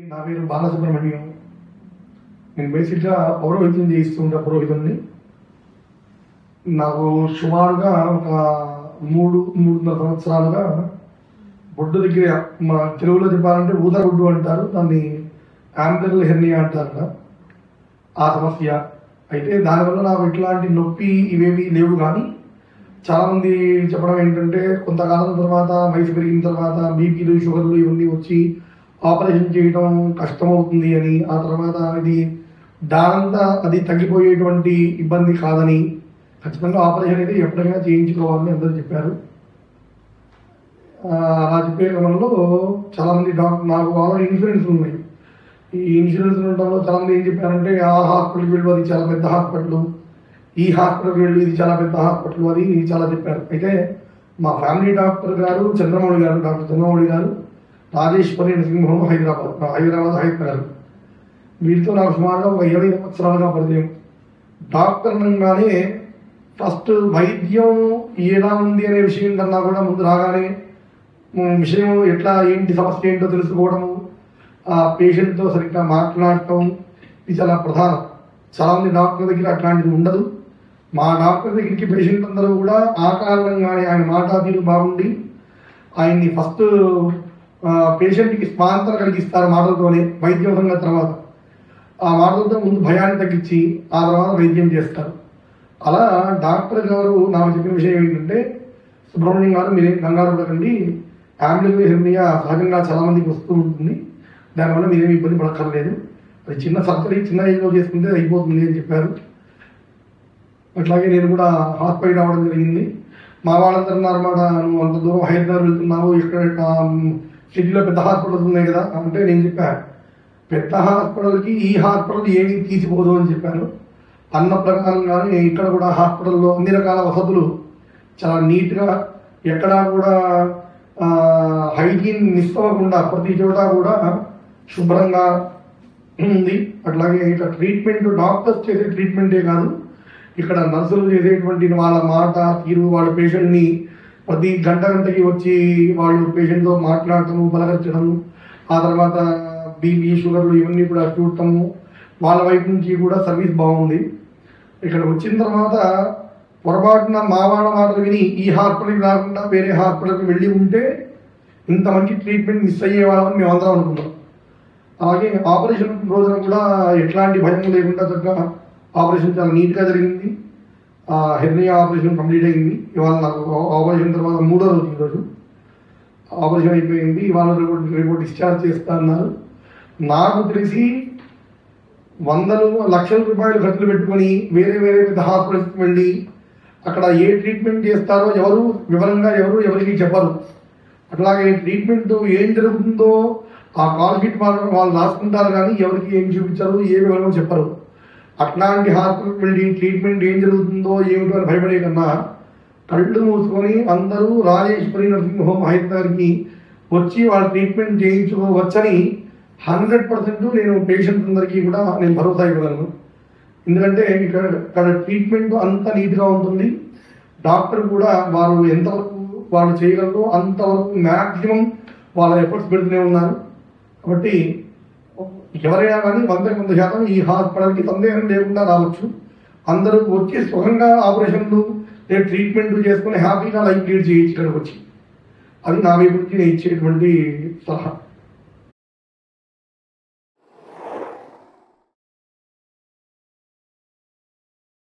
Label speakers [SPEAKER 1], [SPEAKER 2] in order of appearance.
[SPEAKER 1] నా పేరు బాలసుబ్రహ్మణ్యం. నేను బేసిక్గా పౌరోహిత్యం చేయిస్తుంటా పురోహితుడిని. నాకు సుమారుగా ఒక 3-3.5 సంవత్సరాలుగా బొడ్డు దగ్గర, మా తెలుగులో చెప్పాలంటే ఊదరగుడ్డు అంటారు, దాన్ని యాంపిరల్ హెర్నియా అంటారు. ఆ సమస్య అయితే దానివల్ల నాకు ఇట్లాంటి నొప్పి ఇవేవి లేవు. కానీ చాలామంది చెప్పడం ఏంటంటే కొంతకాలం తర్వాత వయసు పెరిగిన తర్వాత బీపీలు షుగర్లు ఇవన్నీ వచ్చి ఆపరేషన్ చేయడం కష్టమవుతుంది అని, ఆ తర్వాత ఇది దానంతా అది తగ్గిపోయేటువంటి ఇబ్బంది కాదని, ఖచ్చితంగా ఆపరేషన్ అయితే ఎప్పటికైనా చేయించుకోవాలని అందరూ చెప్పారు. అలా చెప్పే క్రమంలో చాలామంది నాకు ఆల్రెడీ ఇన్సూరెన్స్ ఉన్నాయి. ఈ ఇన్సూరెన్స్ ఉండడంలో చాలామంది ఏం చెప్పారంటే ఆ హాస్పిటల్కి వెళ్ళు, అది చాలా పెద్ద హాస్పిటల్, ఈ హాస్పిటల్కి వెళ్ళి ఇది చాలా పెద్ద హాస్పిటల్, అది చాలా చెప్పారు. అయితే మా ఫ్యామిలీ డాక్టర్ గారు డాక్టర్ చంద్రమౌళి గారు రాజేశ్వరి నరసింహం హైదరాబాద్. వీరితో నాకు సుమారుగా ఒక 20 సంవత్సరాలుగా పరిచయం. డాక్టర్ అనగానే ఫస్ట్ వైద్యం ఎలా ఉంది అనే విషయం కన్నా కూడా ముందు రాగానే విషయం ఎట్లా ఏంటి సమస్య ఏంటో తెలుసుకోవడము, ఆ పేషెంట్తో సరిగ్గా మాట్లాడటం, ఇది చాలా ప్రధానం. చాలామంది డాక్టర్ దగ్గర అట్లాంటిది ఉండదు. మా డాక్టర్ దగ్గరికి పేషెంట్ అందరూ కూడా ఆ కారణంగానే ఆయన మాట తీరు బాగుండి ఆయన్ని ఫస్ట్ పేషెంట్కి స్పాంతన కలిగిస్తారు మాటలతోనే, వైద్యం సంగతి తర్వాత. ఆ మాటలతో ముందు భయాన్ని తగ్గించి ఆ తర్వాత వైద్యం చేస్తారు. అలా డాక్టర్ గారు నాకు చెప్పిన విషయం ఏంటంటే, సుబ్రహ్మణ్యం గారు మీరేం కంగారు పడకండి, యాంపిరల్ హెర్నియా సహజంగా చాలామందికి వస్తూ ఉంటుంది, దానివల్ల మీరేమి ఇబ్బంది పడక్కర్లేదు, అది చిన్న సర్జరీ చిన్న ఏజ్లో చేసుకుంటే అయిపోతుంది అని చెప్పారు. అట్లాగే నేను కూడా హాస్పిటల్ రావడం జరిగింది. మా వాళ్ళందరూ అన్నమాట, నువ్వు అంత దూరం హైదరాబాద్ వెళ్తున్నావు, ఇక్కడ సిటీలో పెద్ద హాస్పిటల్స్ ఉన్నాయి కదా అంటే, నేను చెప్పాను పెద్ద హాస్పిటల్కి ఈ హాస్పిటల్ ఏమీ తీసిపోదు అని చెప్పాను. అన్న ప్రకారంగానే ఇక్కడ కూడా హాస్పిటల్లో అన్ని రకాల వసతులు చాలా నీట్గా, ఎక్కడా కూడా హైజీన్ మిస్ అవ్వకుండా ప్రతి చోట కూడా శుభ్రంగా ఉంది. అట్లాగే ఇక్కడ ట్రీట్మెంట్ డాక్టర్స్ చేసే ట్రీట్మెంటే కాదు, ఇక్కడ నర్సులు చేసేటువంటి వాళ్ళ మాట తీరు, వాళ్ళ పేషెంట్ని ప్రతి గంటకి వచ్చి వాళ్ళు పేషెంట్తో మాట్లాడటము, బలగచ్చడము, ఆ తర్వాత బీపీ షుగర్లు ఇవన్నీ కూడా చూడటము, వాళ్ళ వైపు నుంచి కూడా సర్వీస్ బాగుంది. ఇక్కడ వచ్చిన తర్వాత పొరపాటున మా వాళ్ళ మాటలు విని ఈ హాస్పిటల్కి రాకుండా వేరే హాస్పిటల్కి వెళ్ళి ఉంటే ఇంత మంచి ట్రీట్మెంట్ మిస్ అయ్యేవాళ్ళని మేము అందరం అనుకున్నాం. అలాగే ఆపరేషన్ రోజున కూడా ఎట్లాంటి భయం లేకుండా చక్కగా ఆపరేషన్ చాలా నీట్గా జరిగింది. హెర్నియా ఆపరేషన్ కంప్లీట్ అయింది. ఇవాళ నాకు ఆపరేషన్ తర్వాత 3వ రోజు, ఈరోజు ఆపరేషన్ అయిపోయింది. ఇవాళ రిపోర్ట్ డిశ్చార్జ్ చేస్తా అన్నారు. నాకు తెలిసి 100,00,000 రూపాయలు ఖర్చులు పెట్టుకొని వేరే పెద్ద హాస్పిటల్స్కి వెళ్ళి అక్కడ ఏ ట్రీట్మెంట్ చేస్తారో ఎవరు వివరంగా ఎవరికి చెప్పరు. అట్లాగే ట్రీట్మెంట్ ఏం జరుగుతుందో ఆ కాల్ షీట్ వాళ్ళు రాసుకుంటారు, కానీ ఎవరికి ఏం చూపించారు, ఏ వివరంగా చెప్పరు. అట్లాంటి హాస్పిటల్కి వెళ్ళి ట్రీట్మెంట్ ఏం జరుగుతుందో ఏమిటో అని భయపడే కన్నా కళ్ళు మూసుకొని అందరూ రాజేశ్వరి నరసింహం హైదరాబాద్కి వచ్చి వాళ్ళ ట్రీట్మెంట్ చేయించుకోవచ్చని 100% నేను పేషెంట్స్ అందరికీ కూడా నేను భరోసా ఇవ్వగలను. ఎందుకంటే ఇక్కడ ట్రీట్మెంట్ అంత నీట్గా ఉంటుంది. డాక్టర్ కూడా వారు ఎంతవరకు వాళ్ళు చేయగలరో అంతవరకు మ్యాక్సిమం వాళ్ళ ఎఫర్ట్స్ పెడుతూనే ఉన్నారు. కాబట్టి ఎవరైనా కానీ 100% ఈ హాస్పిటల్కి సందేహం లేకుండా రావచ్చు. అందరూ వచ్చి సుఖంగా ఆపరేషన్లు ట్రీట్మెంట్ చేసుకుని హ్యాపీగా లైఫ్ లీడ్ చేయొచ్చు ఇక్కడికి వచ్చి. అది నా వైపు నుంచి నేను ఇచ్చేటువంటి సలహా.